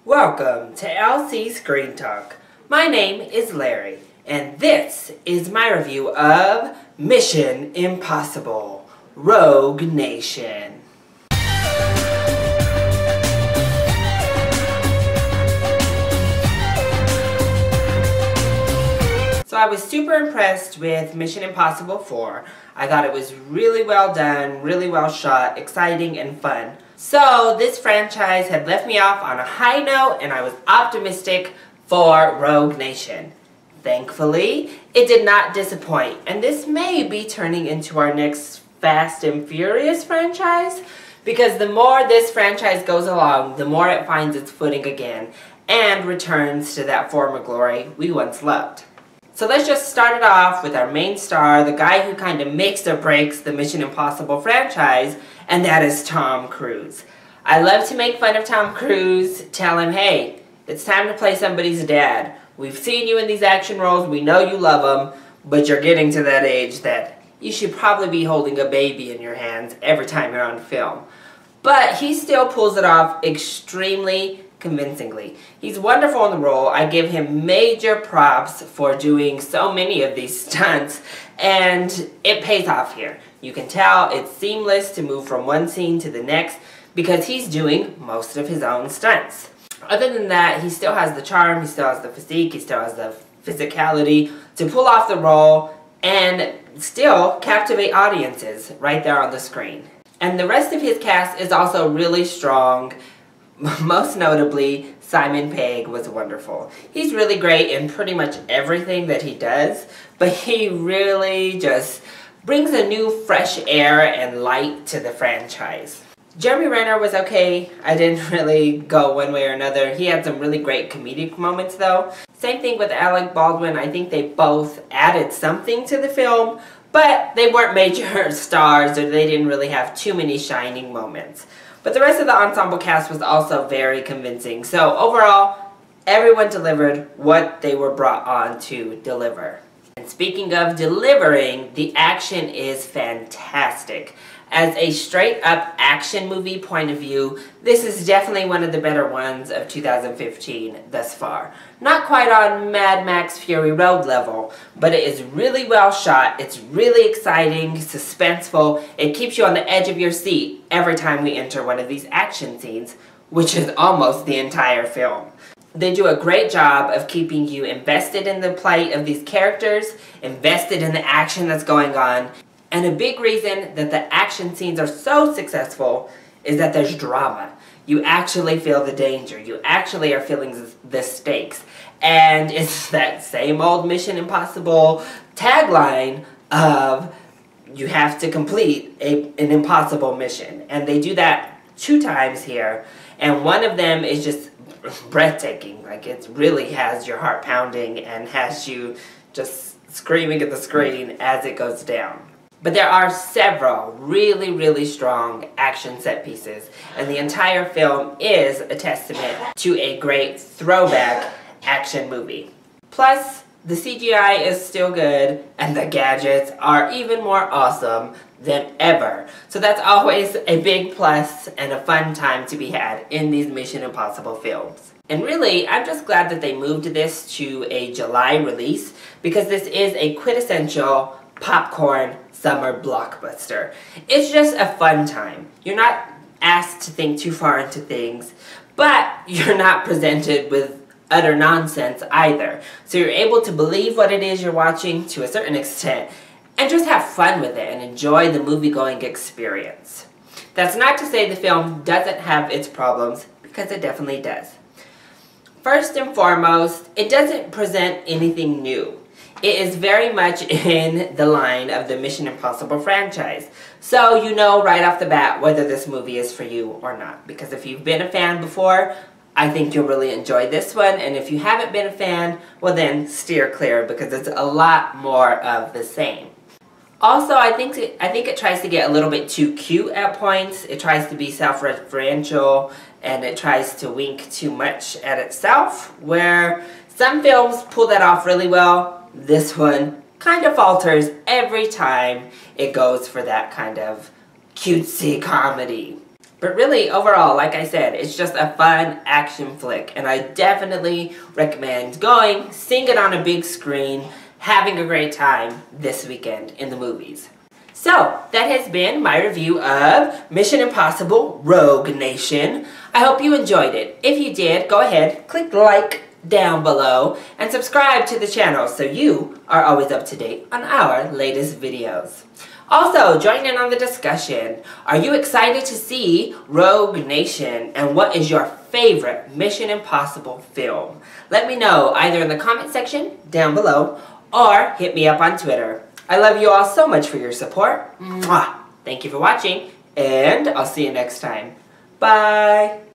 Welcome to LC Screen Talk. My name is Larry, and this is my review of Mission Impossible: Rogue Nation. So I was super impressed with Mission Impossible 4. I thought it was really well done, really well shot, exciting, and fun. So this franchise had left me off on a high note, and I was optimistic for Rogue Nation. Thankfully, it did not disappoint, and this may be turning into our next Fast and Furious franchise, because the more this franchise goes along, the more it finds its footing again, and returns to that former glory we once loved. So let's just start it off with our main star, the guy who kind of makes or breaks the Mission Impossible franchise, and that is Tom Cruise. I love to make fun of Tom Cruise, tell him, hey, it's time to play somebody's dad. We've seen you in these action roles, we know you love them, but you're getting to that age that you should probably be holding a baby in your hands every time you're on film. But he still pulls it off extremely convincingly. He's wonderful in the role. I give him major props for doing so many of these stunts, and it pays off here. You can tell it's seamless to move from one scene to the next because he's doing most of his own stunts. Other than that, he still has the charm, he still has the physique, he still has the physicality to pull off the role and still captivate audiences right there on the screen. And the rest of his cast is also really strong. Most notably, Simon Pegg was wonderful. He's really great in pretty much everything that he does, but he really just brings a new fresh air and light to the franchise. Jeremy Renner was okay. I didn't really go one way or another. He had some really great comedic moments though. Same thing with Alec Baldwin. I think they both added something to the film, but they weren't major stars, or they didn't really have too many shining moments. But the rest of the ensemble cast was also very convincing. So overall, everyone delivered what they were brought on to deliver. And speaking of delivering, the action is fantastic. As a straight-up action movie point of view, this is definitely one of the better ones of 2015 thus far. Not quite on Mad Max Fury Road level, but it is really well shot, it's really exciting, suspenseful, it keeps you on the edge of your seat every time we enter one of these action scenes, which is almost the entire film. They do a great job of keeping you invested in the plight of these characters, invested in the action that's going on. And a big reason that the action scenes are so successful is that there's drama. You actually feel the danger. You actually are feeling the stakes. And it's that same old Mission Impossible tagline of you have to complete an impossible mission. And they do that 2 times here. And one of them is just breathtaking. Like, it really has your heart pounding and has you just screaming at the screen as it goes down. But there are several really, really strong action set pieces, and the entire film is a testament to a great throwback action movie. Plus, the CGI is still good, and the gadgets are even more awesome than ever. So that's always a big plus and a fun time to be had in these Mission Impossible films. And really, I'm just glad that they moved this to a July release, because this is a quintessential popcorn summer blockbuster. It's just a fun time. You're not asked to think too far into things, but you're not presented with utter nonsense either. So you're able to believe what it is you're watching to a certain extent, and just have fun with it and enjoy the movie-going experience. That's not to say the film doesn't have its problems, because it definitely does. First and foremost, it doesn't present anything new. It is very much in the line of the Mission Impossible franchise. So you know right off the bat whether this movie is for you or not. Because if you've been a fan before, I think you'll really enjoy this one. And if you haven't been a fan, well then steer clear, because it's a lot more of the same. Also, I think it tries to get a little bit too cute at points. It tries to be self-referential, and it tries to wink too much at itself, where some films pull that off really well. This one kind of falters every time it goes for that kind of cutesy comedy. But really, overall, like I said, it's just a fun action flick, and I definitely recommend going, seeing it on a big screen, having a great time this weekend in the movies. So, that has been my review of Mission Impossible Rogue Nation. I hope you enjoyed it. If you did, go ahead, click like down below, and subscribe to the channel so you are always up to date on our latest videos. Also, join in on the discussion. Are you excited to see Rogue Nation? And what is your favorite Mission Impossible film? Let me know either in the comment section down below or hit me up on Twitter. I love you all so much for your support. Mwah! Thank you for watching, and I'll see you next time. Bye!